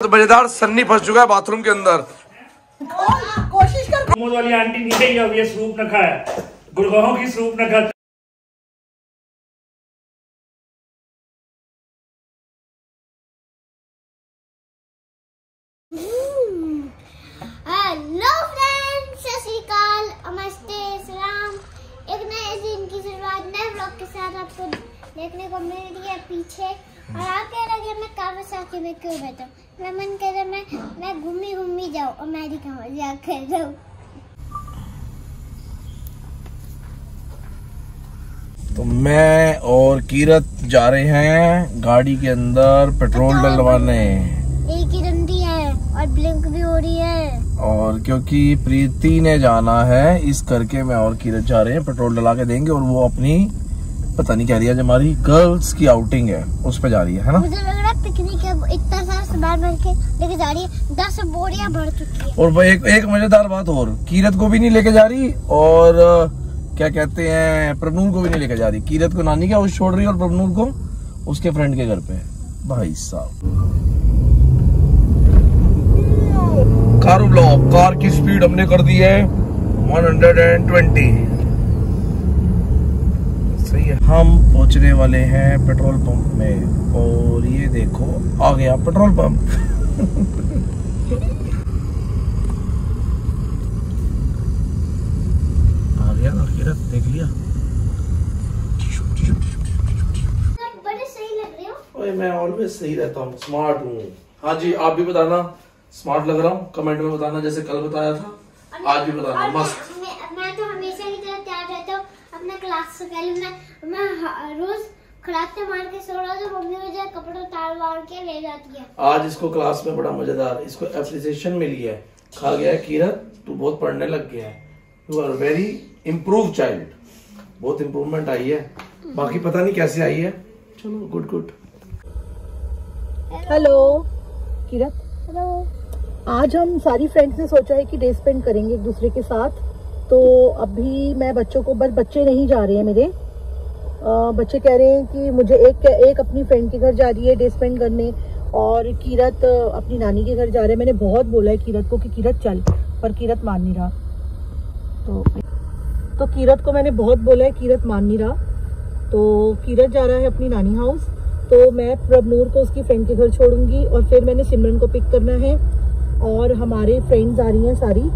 तो मजेदार सन्नी फंस चुका है बाथरूम के अंदर। कोशिश कर वाली आंटी नीचे ही अब ये सूप न खाए, गुड़गांव की सूप न खाते। हेलो फ्रेंड्स, सत श्री अकाल, नमस्ते, सलाम। एक नए दिन की शुरुआत नए ब्लॉग के साथ आपको देखने को मिल रही है पीछे। और आप कह रहे हैं मैं कावासाकी में क्यों बैठा हूँ। मेरा मन कह रहा है मैं घूमी जाऊँ अमेरिका में जाकर जाऊँ। तो मैं और कीरत जा रहे हैं गाड़ी के अंदर पेट्रोल डलवाने। एक ही डंडी है और ब्लिंक भी हो रही है। और क्योंकि प्रीति ने जाना है इस करके मैं और कीरत जा रहे हैं, पेट्रोल डला के देंगे। और वो अपनी पता नहीं कह रही है जो हमारी गर्ल्स की आउटिंग है उस पे जा रही है ना। मुझे लग रहा है पिकनिक है, इतना सारा सामान भर के लेके जा रही है। 10 बोरियां भर चुकी है। और वो एक मजेदार बात और, कीरत को भी नहीं लेके जा रही और क्या कहते हैं प्रभनूर को भी नहीं लेके जा रही। कीरत को नानी के हाउस छोड़ रही है और प्रभनूर को उसके फ्रेंड के घर पे। भाई साहब कार ब्लॉक, कार की स्पीड हमने कर दी है 120। सही है। हम पहुंचने वाले हैं पेट्रोल पंप में और ये देखो आ गया पेट्रोल पंप। आ गया ना कीरत, देख लिया। बड़े सही लग रहे हो। ओए मैं ऑलवेज सही रहता हूँ, स्मार्ट हूँ। हाँ जी, आप भी बताना स्मार्ट लग रहा हूँ, कमेंट में बताना। जैसे कल बताया था आज भी बताना। मस्त। मैं तो हमेशा की तरह तैयार रहता हूँ अपना क्लास से पहले। मैं रोज खड़ाते मार के सो रहा था, मम्मी मुझे कपड़े उतार के ले जाती है। आज इसको क्लास में बड़ा मजेदार इसको एप्रिसिएशन मिली है। खा गया है कीरत, तू बहुत पढ़ने लग गया है। You are very improve child. बहुत इम्प्रूवमेंट आई है, बाकी पता नहीं कैसे आई है। चलो good good. Hello Kirat, hello. आज हम सारी फ्रेंड्स ने सोचा है कि डे स्पेंड करेंगे एक दूसरे के साथ। तो अभी मैं बच्चों को, बस बच्चे नहीं जा रहे हैं मेरे, बच्चे कह रहे हैं कि मुझे एक अपनी फ्रेंड के घर जा रही है डे स्पेंड करने और कीरत अपनी नानी के घर जा रहे हैं। मैंने बहुत बोला है कीरत को कि कीरत चल, पर कीरत मान नहीं रहा। तो कीरत को मैंने बहुत बोला है, कीरत मान नहीं रहा। तो कीरत जा रहा है अपनी नानी हाउस, तो मैं प्रभनूर को उसकी फ्रेंड के घर छोड़ूंगी और फिर मैंने सिमरन को पिक करना है और हमारे फ्रेंड्स आ रही हैं सारी।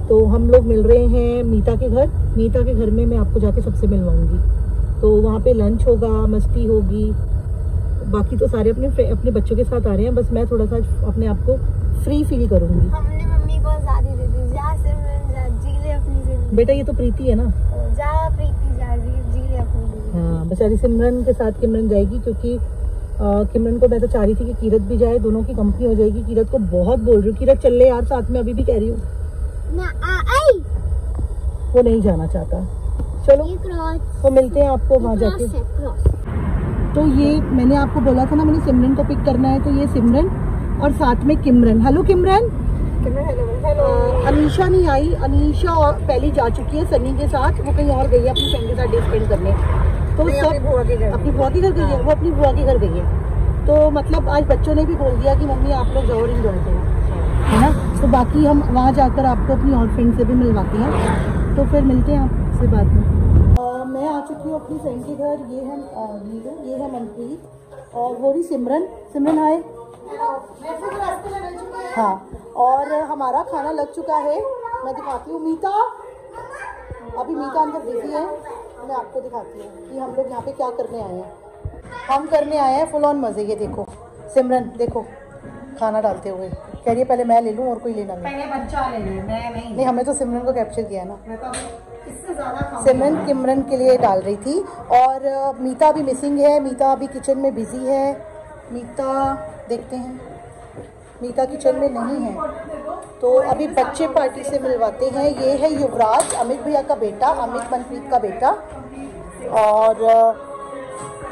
तो हम लोग मिल रहे हैं मीता के घर। मीता के घर में मैं आपको जाके सबसे मिलवाऊंगी। तो वहाँ पे लंच होगा, मस्ती होगी। बाकी तो सारे अपने बच्चों के साथ आ रहे हैं, बस मैं थोड़ा सा अपने आप को फ्री फील करूंगी। हमने मम्मी को आजादी दे दी, जा सिमरन जी ले अपनी जिंदगी। बेटा ये तो प्रीति है ना, जा प्रीति जा जी ले अपनी जिंदगी। हाँ बेचारी सिमरन के साथ किमरन जाएगी, क्योंकि किमरन को मैं तो चाह रही थी कि कीरत भी जाए, दोनों की कंपनी हो जाएगी। कीरत को बहुत बोल रही हूँ, कीरत चल ले यार साथ में, अभी भी कह रही हूँ। वो नहीं जाना चाहता। चलो तो मिलते हैं आपको वहाँ जाके। तो ये मैंने आपको बोला था ना, मैंने सिमरन को पिक करना है। तो ये सिमरन और साथ में किमरन। हेलो किमरन। हेलो। अनीशा नहीं आई, अनीशा पहले जा चुकी है सनी के साथ, वो कहीं और गई है अपनी फ्रेंड के साथ डे स्पेंड करने। तो सब अपनी बुआ के घर गई है, वो अपनी बुआ के घर गई है। तो मतलब आज बच्चों ने भी बोल दिया कि मम्मी आप लोग जाओ और एंजॉय करो, है ना। तो बाकी हम वहाँ जाकर आपको अपनी और फ्रेंड से भी मिलवाते हैं। तो फिर मिलते हैं आपसे बाद में। मैं आ चुकी हूँ अपनी फ्रेंड के घर। ये है नीलू, ये है मनप्रीत और वो रही सिमरन। सिमरन हाय। हाँ, और हमारा खाना लग चुका है। मैं दिखाती हूँ मीता। अभी मीता अंदर बिजी है, मैं आपको दिखाती हूँ कि हम लोग यहाँ पे क्या करने आए हैं। हम करने आए हैं फुल ऑन मजे। ये देखो सिमरन, देखो खाना डालते हुए कह रही है पहले मैं ले लूँ और कोई लेना नहीं। पहले बच्चा ले ले, मैं नहीं। हमें तो सिमरन को कैप्चर किया ना। इससे ज़्यादा सिमरन किमरन के लिए डाल रही थी। और मीता अभी मिसिंग है, मीता अभी किचन में बिजी है। मीता देखते हैं, मीता किचन में नहीं है। तो अभी बच्चे पार्टी से मिलवाते हैं। ये है युवराज, अमित भैया का बेटा, अमित मनप्रीत का बेटा। और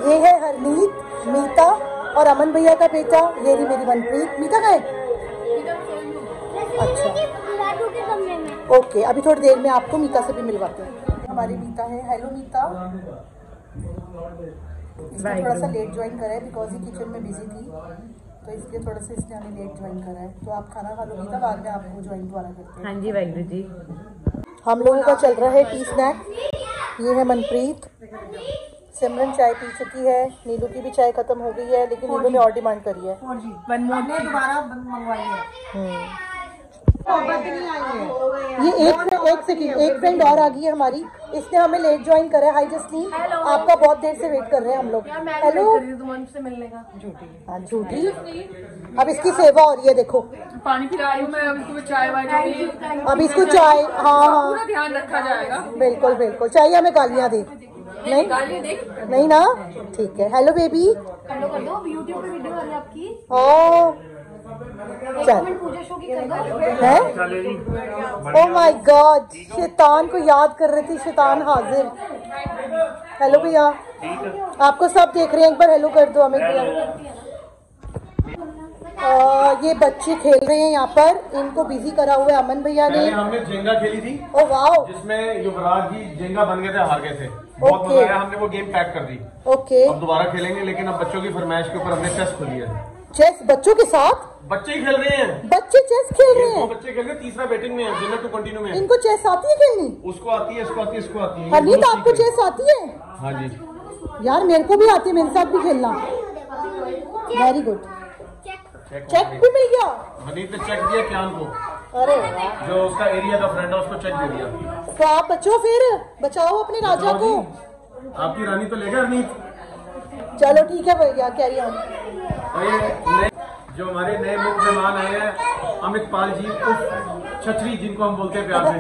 ये है हरनीत, मीता और अमन भैया का बेटा। ये रही मेरी मनप्रीत। मीता का है? अच्छा ओके, अभी थोड़ी देर में आपको मीता से भी मिलवाते हैं। हमारी मीता है। हेलो मीता। थोड़ा सा लेट ज्वाइन करा है बिकॉज ये किचन में बिजी थी। तो इसलिए थोड़ा सा इसने हमें लेट ज्वाइन करा है। तो आप खाना खा लो गीता, बाद में आपको ज्वाइन दोबारा करते हैं। हाँ जी वाहिगुरू जी। हम लोगों का चल रहा है टी स्नैक। ये है मनप्रीत, सिमरन चाय पी चुकी है, नीलू की भी चाय खत्म हो गई है, लेकिन नीलू ने और डिमांड करी है। दोबारा मंगवाई है। ये एक सेकंड, एक फ्रेंड और आ गई है हमारी, इसने हमें लेट ज्वाइन करा है। हाय जसलीन, आपका बहुत देर से वेट कर रहे हैं हम लोग। हेलो, से मिलने का झूठी। हाँ झूठी। अब इसकी सेवा हो रही है, देखो पानी पिला रही हूँ मैं, अब इसको चाय वाय अब इसको चाय, हाँ पूरा ध्यान रखा जाएगा। बिल्कुल बिल्कुल। चाहिए हमें गालियाँ दे? नहीं ना, ठीक है। हेलो बेबी, हेलो कर दो, यूट्यूब पे वीडियो आ रही है आपकी। ओ चल पूजा शो की कर दो है। ओ माय गॉड, शैतान को याद कर रही थी, शैतान हाजिर। हेलो भैया, आपको सब देख रहे हैं, एक बार हेलो कर दो अमित भैया। ये बच्चे खेल रहे हैं यहाँ पर, इनको बिजी करा हुआ है अमन भैया ने। हमने जेंगा खेली थी, ओ वाह, जिसमें युवराज जी जेंगा बन गए थे, हार गए थे। बहुत मजा आया, हमने वो गेम पैक कर दी। ओके, अब दोबारा खेलेंगे, लेकिन अब बच्चों की फरमाइश के ऊपर हमने चेस खोली है। चेस बच्चों के साथ? बच्चे ही खेल रहे हैं, बच्चे चेस खेल रहे दो हैं? बच्चे खेल रहे हैं, तीसरा बैटिंग में है, जिन्हें तो कंटिन्यू में है। इनको चेस आती है खेलनी? उसको आती है, इसको आती है, इसको आती है। हरनीत, आपको चेस आती है? हाँ जी यार मेरे को भी आती है, मेरे साथ भी खेलना। Very good. चेक भी मिल गया? हनीफ ने चेक दिया क्यान को, अरे जो उसका एरिया का फ्रेंड है, उसको चेक दे दिया। तो आप बचो, फिर बचाओ अपने राजा को। आपकी रानी तो ले गए हनीफ। चलो ठीक है भैया, कैरी ऑन। जो हमारे नए मुख्य मेहमान आए हैं, अमित पाल जी, उस छतरी जिनको हम बोलते हैं प्यार से,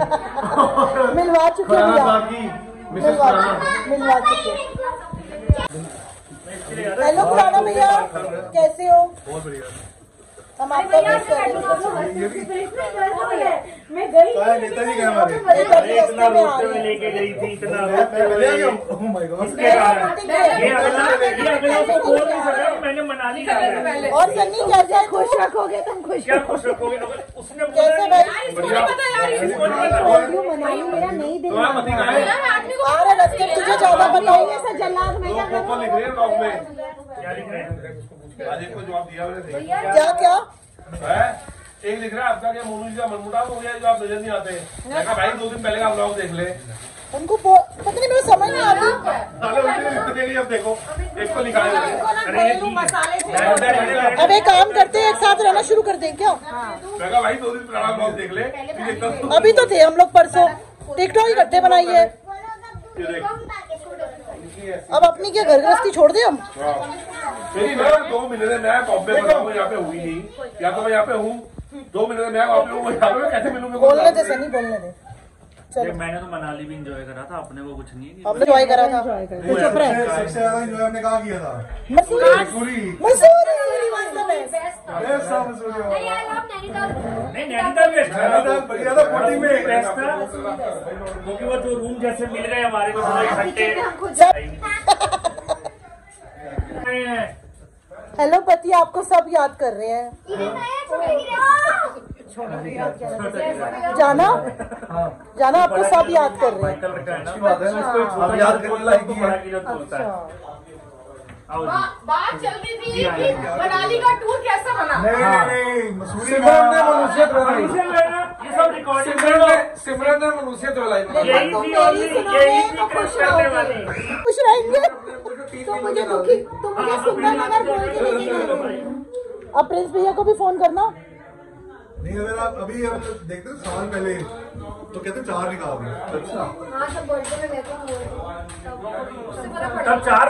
मिलवा चुके हैं खुराना भैया, साहब की मिसेस खुराना। मिलवा चुके। हेलो खुराना भैया, कैसे हो? बहुत बढ़िया। हम आपका मिस कर रहे थे। मैं गई नेताजी क्या हमारे इतना रोस्टर में लेके गई थी, इतना ये अगला तो बोल नहीं सका कि मैंने मनाली जाना है। और सन्नी कैसे है? खुश रखोगे तुम, खुश क्या खुश रखोगे? अगर उसने कैसे भाई? मनाली मेरा नहीं दे अरे रस्ते तुझे ज्यादा बताएंगे सर जल्लाद में। लिख रहे हैं ब्लॉग में, क्या लिख रहे हैं? आज एक को जवाब दिया मैंने। क्या क्या है? एक लिख रहा है आपका क्या मोनू जी का मनमुटाव हो गया, जो आप नजर नहीं आते। मैं कहा भाई 2 दिन पहले का ब्लॉग देख ले। उनको पता नहीं, मेरे समझ नहीं आती। अब देखो, एक को लिखा है। अब एक काम करते हैं, एक साथ रहना शुरू कर दें क्या? मैं कहा भाई 2 दिन पुराना ब्लॉग देख ले। अभी तो थे हम लोग परसों, टिकटॉक इकट्ठे बनाई है। अब अपनी क्या घर गृहस्थी छोड़ दे हम? मेरी मैं 2 महीने मैं बॉम्बे में हूँ, यहाँ पे हुई नहीं, या तो मैं यहाँ पे हूँ 2 महीने मैं वहाँ पे हूँ, यहाँ पे कैसे मिलूंगा? बोलने दे सनी, बोलने दे। चलो, मैंने तो मनाली भी एंजॉय करा था, अपने को कुछ नहीं है। हमने एंजॉय करा था। तू चुप रह। सबसे ज्यादा एंजॉय हमने कहाँ किया था? मसूरी। मसूरी नहीं, नैनीताल भी अच्छा था, बढ़िया था, 40 में बेस्ट था, क्योंकि वो जो रूम जैसे मिल गए हमारे को थोड़ा इकट्ठे। हेलो पति, आपको सब याद कर रहे हैं। जाना जाना, आपको सब याद कर रहे हैं। अब याद करने लायक है। बात चल रही थी कि मनाली का टूर कैसा बना। नहीं, मसूरी में मनुष्यत बनाई, ये सब रिकॉर्डिंग सिमरन ने मनुष्यत बनाई। यही थी खुश करने वाली। खुश रहेंगे तो मुझे दुखी, तो मुझे सुंदरनगर बोल के लेके। अब प्रिंस भैया को भी फोन करना। नहीं, अगर आप अभी देखते साल पहले तो कहते 4 निकाल रहे। अच्छा, तब 4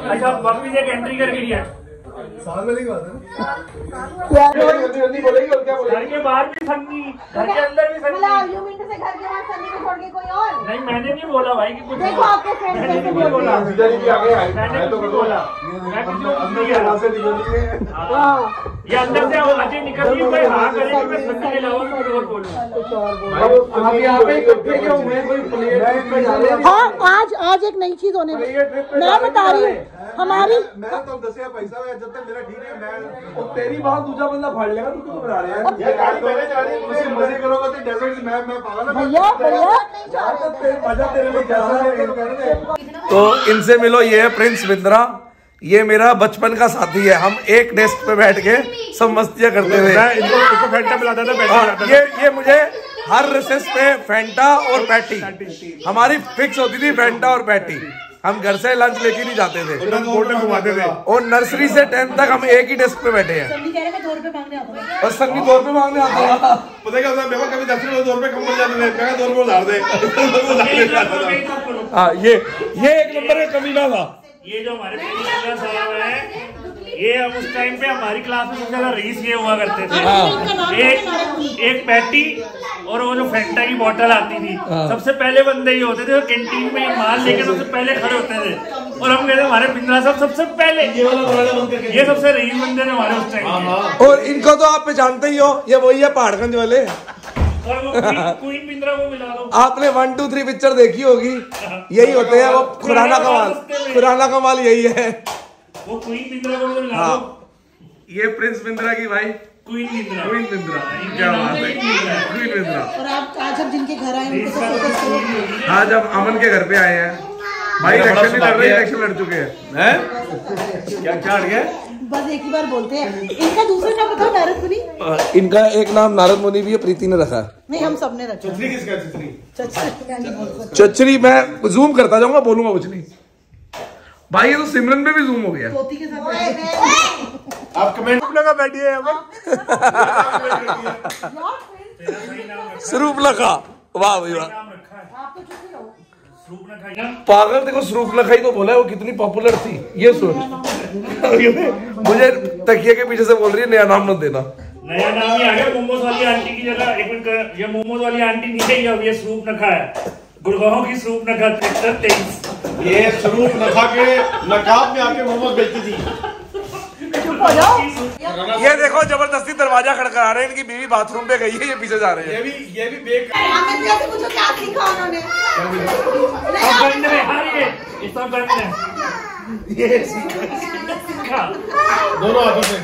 अच्छा, मम्मी ने एंट्री करके दिया। साल पहले की बात है। क्या जल्दी बोलेगी और क्या घर बोलेगी? के बाहर भी सन्नी, घर के अंदर भी सन्नी। से घर के बाद सन्नी को छोड़ के कोई और? नहीं, मैंने नहीं बोला भाई कि कुछ। देखो आपके फ्रेंड मैंने कैसे नहीं बोला, जीजा जी भी आगे आए। मैंने कुछ नहीं बोला, मैं कुछ नहीं किया। से निकली है। ये अंदर से अजय निकल रही है, हाँ करेगी, मैं सन्नी के अलावा कुछ और बोलूँ। अब यहाँ पे इकट्ठे क्यों हुए? कोई प्लेट? हाँ, आज एक नई चीज होने वाली है। मैं बता रही हूँ हमारी। मैं तो 10 पैसा है, जब तक मेरा ठीक है मैं तेरी बात दूसरा बंदा फाड़ लेगा, तू क्यों बना रहे हैं? ये गाड़ी पहले जा रही है, मुझसे मजे करोगे तो डेजर्ट मैं पागल है। भैया मजा तेरे लिए कैसा है? तो इनसे मिलो, ये है प्रिंस बिंद्रा, ये मेरा बचपन का साथी है, हम एक डेस्क पे बैठ के सब मस्तियां करते थे। इनको फैंटा पिलाता था, ये मुझे हर रिसेस पे फैंटा और पैटी, हमारी फिक्स होती थी फैंटा और पैटी। हम घर से लंच लेके नहीं जाते थे, घुमाते थे। और नर्सरी से 10th तक हम एक ही डेस्क पे बैठे हैं। और सन्नी 2 रुपए मांगने आता था। पता क्या होता है, मेरे को कभी 10 रुपए 2 रुपए कम मिल जाते थे, मैं 2 रुपए उधार दे। हाँ, ये एक नंबर का कमीना था। ये जो हमारे साहब है, ये हम उस टाइम पे हमारी क्लास में सबसे ज्यादा रीस ये हुआ करते थे। एक पैटी और वो जो फैंटा की बोतल आती थी, सबसे पहले बंदे ही होते थे, कैंटीन में माल लेके सबसे पहले खड़े होते थे। और हम कहते हमारे बिंद्रा साहब सबसे पहले, ये सबसे रईस बंदे थे हमारे उस टाइम। और इनको तो आप जानते ही हो, ये वही है पहाड़गंज वाले। और वो क्वीन बिंद्रा को मिला दो। आपने 1, 2, 3 पिक्चर देखी होगी, यही होते हैं वो खुराना कमाल यही है। वो क्वीन बिंद्रा को मिला दो। ये प्रिंस बिंद्रा की भाई क्वीन बिंद्रा, क्या बात है, क्वीन बिंद्रा। और आप आज हम जिनके घर आए उनको तो फोकस करो। आज हम अमन के घर पे आए हैं भाई, इलेक्शन नहीं लड़ रही, इलेक्शन लड़ चुके हैं। क्या अड़ गया? बस एक ही बार बोलते हैं। इनका दूसरा नाम बताओ, नारद मुनि। इनका एक नाम नारद मुनि भी है, प्रीति ने रखा। नहीं, हम सबने रखा। चचरी किसका? चचरी मैं जूम करता जाऊंगा, बोलूंगा कुछ नहीं। भाई ये तो सिमरन पे भी जूम हो गया। पोती के साथ आप कमेंट लगा बैठिए। स्वरूप लखा, वाह भाई वाह। पागल, देखो स्वरूप लखा ही तो बोला है, वो कितनी पॉपुलर थी ये सोच। मुझे तकिए के पीछे से बोल रही है नया नाम मत देना। नया नाम ही आ गया, मोमोज वाली आंटी की जगह। एक मिनट, ये मोमोज वाली आंटी नहीं है, ये स्वरूप लखा है, गुड़गांव की स्वरूप लखा 23। ये स्वरूप लखा के नकाब में आके मोमोज बेचती थी। ये देखो जबरदस्ती दरवाजा खड़खड़ा रहे हैं, इनकी बीवी बाथरूम पे गई है, ये पीछे जा रहे हैं। ये भी बेक मुझे क्या सीखा उन्होंने। सब बंद है, ये सब बंद है। ये सीखा दोनों हाथों से।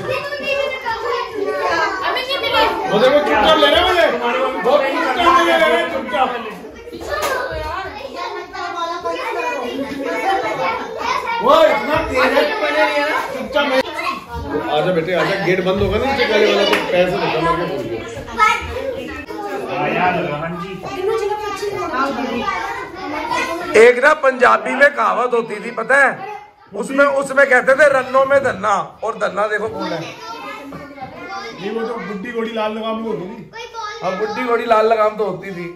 मुझे वो चुपचाप ले रहे हैं, मुझे चुपचाप। वो इतना तेज है, चुपचाप। आजा बेटे आजा, गेट बंद होगा ना नीचे गली वाला, तो पैर से धक्का मार के एक ना पंजाबी में कहावत होती थी, पता है, उसमें कहते थे रन्नों में धन्ना, और धन्ना देखो कौन है। ये वो जो बुड्ढी घोड़ी लाल लगाम में होती थी। अब बुड्ढी घोड़ी लाल लगाम तो होती थी,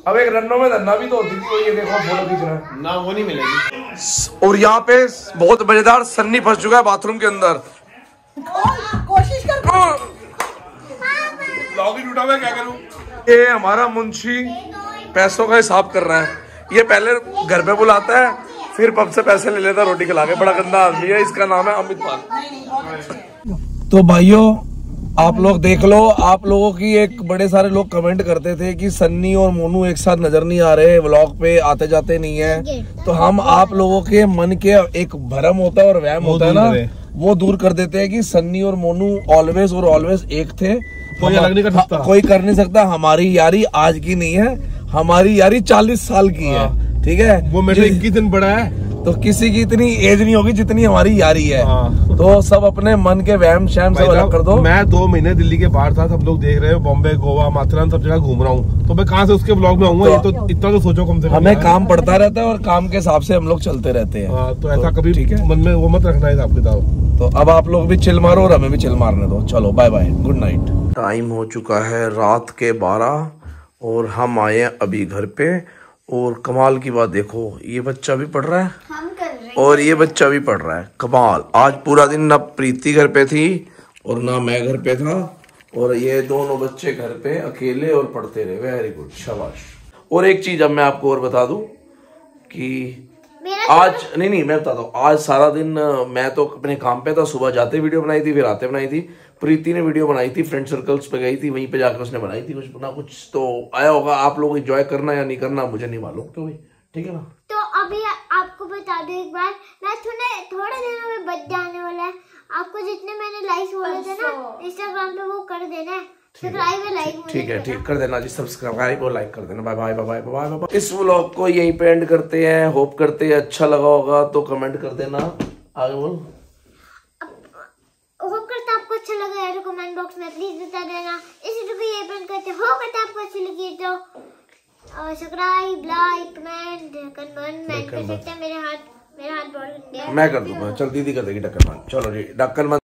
अब एक रन्नों में धन्ना भी तो होती थी। वो ये देखो फोटो खींच रहा है ना, वो नहीं मिलेगी। और यहाँ पे बहुत मजेदार सन्नी फंस चुका है बाथरूम के अंदर। कोशिश कर। लॉग ही टूटा हुआ है, क्या करूं? ये हमारा मुंशी पैसों का हिसाब कर रहा है। ये पहले घर पे बुलाता है, फिर पब से पैसे ले लेता रोटी खिला के। बड़ा गंदा आदमी है, इसका नाम है अमित पाल। तो भाइयों आप लोग देख लो, आप लोगों की एक बड़े सारे लोग कमेंट करते थे कि सन्नी और मोनू एक साथ नजर नहीं आ रहे, व्लॉग पे आते जाते नहीं है। तो हम आप लोगों के मन के एक भरम होता है और वहम होता है ना, वो दूर कर देते हैं कि सन्नी और मोनू ऑलवेज और ऑलवेज एक थे, कोई अलग नहीं कर सकता। कोई कर नहीं सकता। हमारी यारी आज की नहीं है, हमारी यारी 40 साल की है, ठीक है। वो मेरे 21 दिन बड़ा है, तो किसी की इतनी एज नहीं होगी जितनी हमारी यारी है। तो सब अपने मन के वहम शहम सब अलग कर दो। मैं 2 महीने दिल्ली के बाहर था, सब लोग देख रहे हो, बॉम्बे, गोवा, माथेरान सब जगह घूम रहा हूँ, तो मैं कहाँ से उसके ब्लॉग में आऊंगा? ये तो इतना तो सोचो कम से कम। हमें काम पड़ता रहता है और काम के हिसाब से हम लोग चलते रहते हैं। तो ऐसा कभी मन में वो मत रखना हिसाब किताब। तो अब आप लोग भी चिल मारो और हमें भी चिल मारने दो। चलो bye bye, good night. Time हो चुका है रात के 12 और हम आए अभी घर पे। और कमाल की बात देखो, ये बच्चा भी पढ़ रहा है और ये बच्चा भी पढ़ रहा है। कमाल, आज पूरा दिन ना प्रीति घर पे थी और ना मैं घर पे था, और ये दोनों बच्चे घर पे अकेले और पढ़ते रहे। वेरी गुड, शाबाश। और एक चीज अब मैं आपको और बता दूं कि आज नहीं मैं बताता हूँ, आज सारा दिन मैं तो अपने काम पे था। सुबह जाते वीडियो बनाई थी, फिर आते बनाई थी। प्रीति ने वीडियो बनाई थी, फ्रेंड सर्कल्स पे गई थी, वहीं पे जाकर उसने बनाई थी कुछ ना कुछ तो आया होगा। आप लोग एंजॉय करना या नहीं करना मुझे नहीं मालूम, क्यों भाई, ठीक है ना। तो अभी आपको बता दूं एक बार, मैं थोड़े दिनों में बच जाने वाला है। आपको जितने मैंने लाइक्स बोले थे ना इंस्टाग्राम पे, वो कर देना है। सब्सक्राइब लाइक, ठीक है, ठीक कर देना जी, सब्सक्राइब और लाइक कर देना। Bye bye bye bye bye. इस व्लॉग को यहीं पे एंड करते हैं। होप करते हैं अच्छा लगा होगा, तो कमेंट कर देना आगे बोल। होप करता आपको अच्छा लगा है तो कमेंट बॉक्स में प्लीज बता देना। इस वीडियो को ये बंद करते हो करता आपको अच्छी लगी तो सब्सक्राइब लाइक कमेंट कर सकते हैं। मेरा हाथ बहुत गंदा है। मैं कर दूंगा, चल दीदी कर देगी ढक्कन बंद। चलो जी ढक्कन बंद।